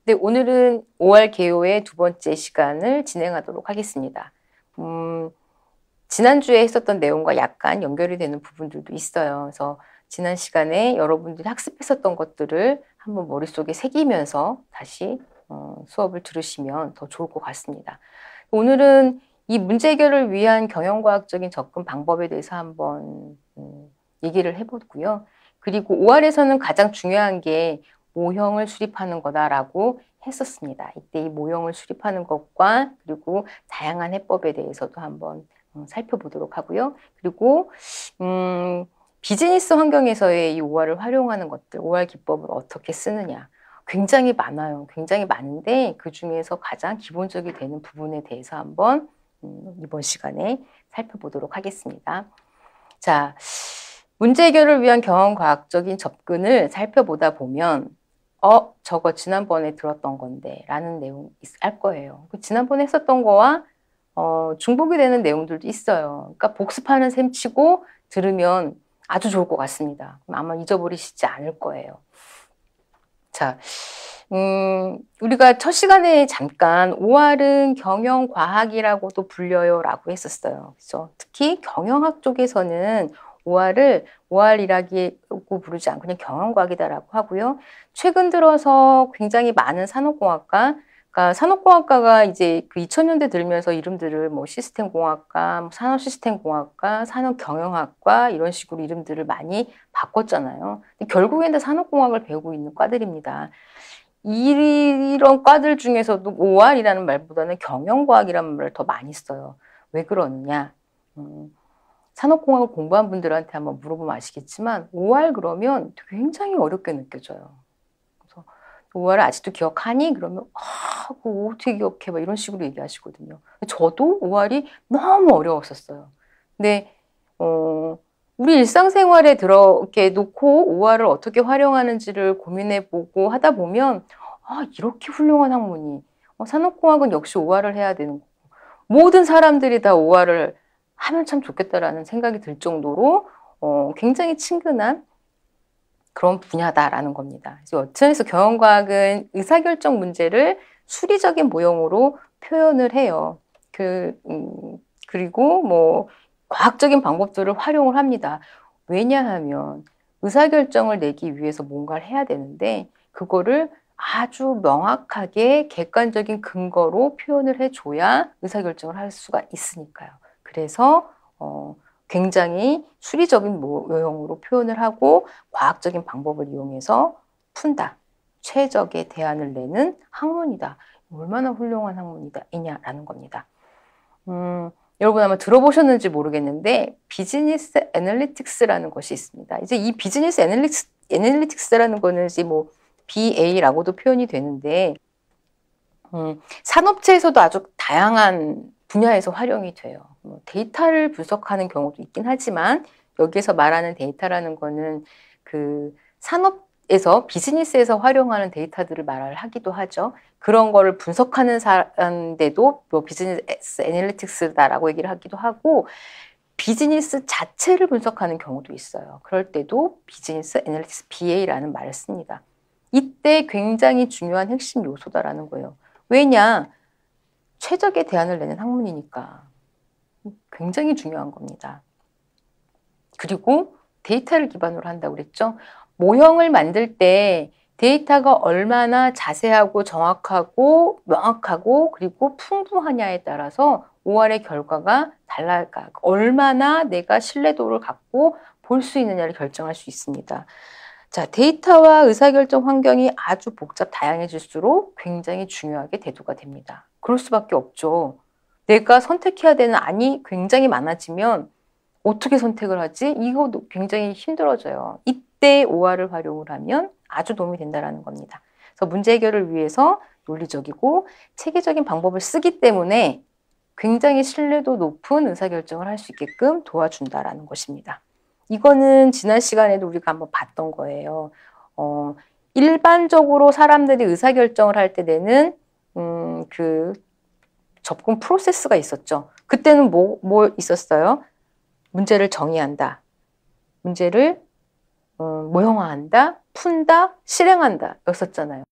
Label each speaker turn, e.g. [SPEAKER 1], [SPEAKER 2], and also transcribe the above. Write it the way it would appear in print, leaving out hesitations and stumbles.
[SPEAKER 1] 네, 오늘은 5월 개요의 두 번째 시간을 진행하도록 하겠습니다. 지난주에 했었던 내용과 약간 연결이 되는 부분들도 있어요. 그래서 지난 시간에 여러분들이 학습했었던 것들을 한번 머릿속에 새기면서 다시 수업을 들으시면 더 좋을 것 같습니다. 오늘은 이 문제 해결을 위한 경영과학적인 접근 방법에 대해서 한번 얘기를 해보고요. 그리고 5월에서는 가장 중요한 게 모형을 수립하는 거다라고 했었습니다. 이때 이 모형을 수립하는 것과 그리고 다양한 해법에 대해서도 한번 살펴보도록 하고요. 그리고 비즈니스 환경에서의 이 OR을 활용하는 것들, OR 기법을 어떻게 쓰느냐. 굉장히 많아요. 굉장히 많은데 그 중에서 가장 기본적이 되는 부분에 대해서 한번 이번 시간에 살펴보도록 하겠습니다. 자, 문제 해결을 위한 경험과학적인 접근을 살펴보다 보면 저거 지난번에 들었던 건데 라는 내용이 알 거예요. 지난번에 했었던 거와 중복이 되는 내용들도 있어요. 그러니까 복습하는 셈 치고 들으면 아주 좋을 것 같습니다. 아마 잊어버리시지 않을 거예요. 자, 우리가 첫 시간에 잠깐 OR은 경영과학이라고도 불려요 라고 했었어요. 그래서 특히 경영학 쪽에서는 OR이라고 부르지 않고 그냥 경영과학이다라고 하고요. 최근 들어서 굉장히 많은 그러니까 산업공학과가 이제 그 2000년대 들면서 이름들을 뭐 시스템공학과, 뭐 산업시스템공학과, 산업경영학과 이런 식으로 이름들을 많이 바꿨잖아요. 근데 결국에는 산업공학을 배우고 있는 과들입니다. 이런 과들 중에서도 OR이라는 말보다는 경영과학이라는 말을 더 많이 써요. 왜 그러느냐? 산업공학을 공부한 분들한테 한번 물어보면 아시겠지만 OR 그러면 굉장히 어렵게 느껴져요. 그래서 OR을 아직도 기억하니? 그러면 그거 어떻게 기억해? 막 이런 식으로 얘기하시거든요. 저도 OR이 너무 어려웠었어요. 근데 우리 일상생활에 이렇게 놓고 OR을 어떻게 활용하는지를 고민해보고 하다 보면 이렇게 훌륭한 학문이 산업공학은 역시 OR을 해야 되는 거고 모든 사람들이 다 OR을 하면 참 좋겠다라는 생각이 들 정도로 굉장히 친근한 그런 분야다라는 겁니다. 여튼에서 경영과학은 의사결정 문제를 수리적인 모형으로 표현을 해요. 그리고 뭐 과학적인 방법들을 활용을 합니다. 왜냐하면 의사결정을 내기 위해서 뭔가를 해야 되는데 그거를 아주 명확하게 객관적인 근거로 표현을 해줘야 의사결정을 할 수가 있으니까요. 그래서 굉장히 수리적인 모형으로 표현을 하고 과학적인 방법을 이용해서 푼다. 최적의 대안을 내는 학문이다. 얼마나 훌륭한 학문이냐라는 겁니다. 여러분 아마 들어보셨는지 모르겠는데 비즈니스 애널리틱스라는 것이 있습니다. 이제 이 비즈니스 애널리틱스라는 거는 이제 뭐 BA라고도 표현이 되는데 산업체에서도 아주 다양한 분야에서 활용이 돼요. 데이터를 분석하는 경우도 있긴 하지만 여기에서 말하는 데이터라는 거는 그 산업에서 비즈니스에서 활용하는 데이터들을 말하기도 하죠. 그런 거를 분석하는 사람인데도 뭐 비즈니스 애널리틱스다라고 얘기를 하기도 하고 비즈니스 자체를 분석하는 경우도 있어요. 그럴 때도 비즈니스 애널리틱스 BA라는 말을 씁니다. 이때 굉장히 중요한 핵심 요소다라는 거예요. 왜냐? 최적의 대안을 내는 학문이니까 굉장히 중요한 겁니다. 그리고 데이터를 기반으로 한다고 그랬죠. 모형을 만들 때 데이터가 얼마나 자세하고 정확하고 명확하고 그리고 풍부하냐에 따라서 OR의 결과가 달라가 얼마나 내가 신뢰도를 갖고 볼 수 있느냐를 결정할 수 있습니다. 자, 데이터와 의사결정 환경이 아주 복잡 다양해질수록 굉장히 중요하게 대두가 됩니다. 그럴 수밖에 없죠. 내가 선택해야 되는 안이 굉장히 많아지면 어떻게 선택을 하지? 이거도 굉장히 힘들어져요. 이때 OR을 활용을 하면 아주 도움이 된다는 겁니다. 그래서 문제 해결을 위해서 논리적이고 체계적인 방법을 쓰기 때문에 굉장히 신뢰도 높은 의사결정을 할 수 있게끔 도와준다는 것입니다. 이거는 지난 시간에도 우리가 한번 봤던 거예요. 일반적으로 사람들이 의사결정을 할 때 내는 그 접근 프로세스가 있었죠. 그때는 뭐 있었어요? 문제를 정의한다. 문제를 모형화한다. 푼다. 실행한다. 였었잖아요.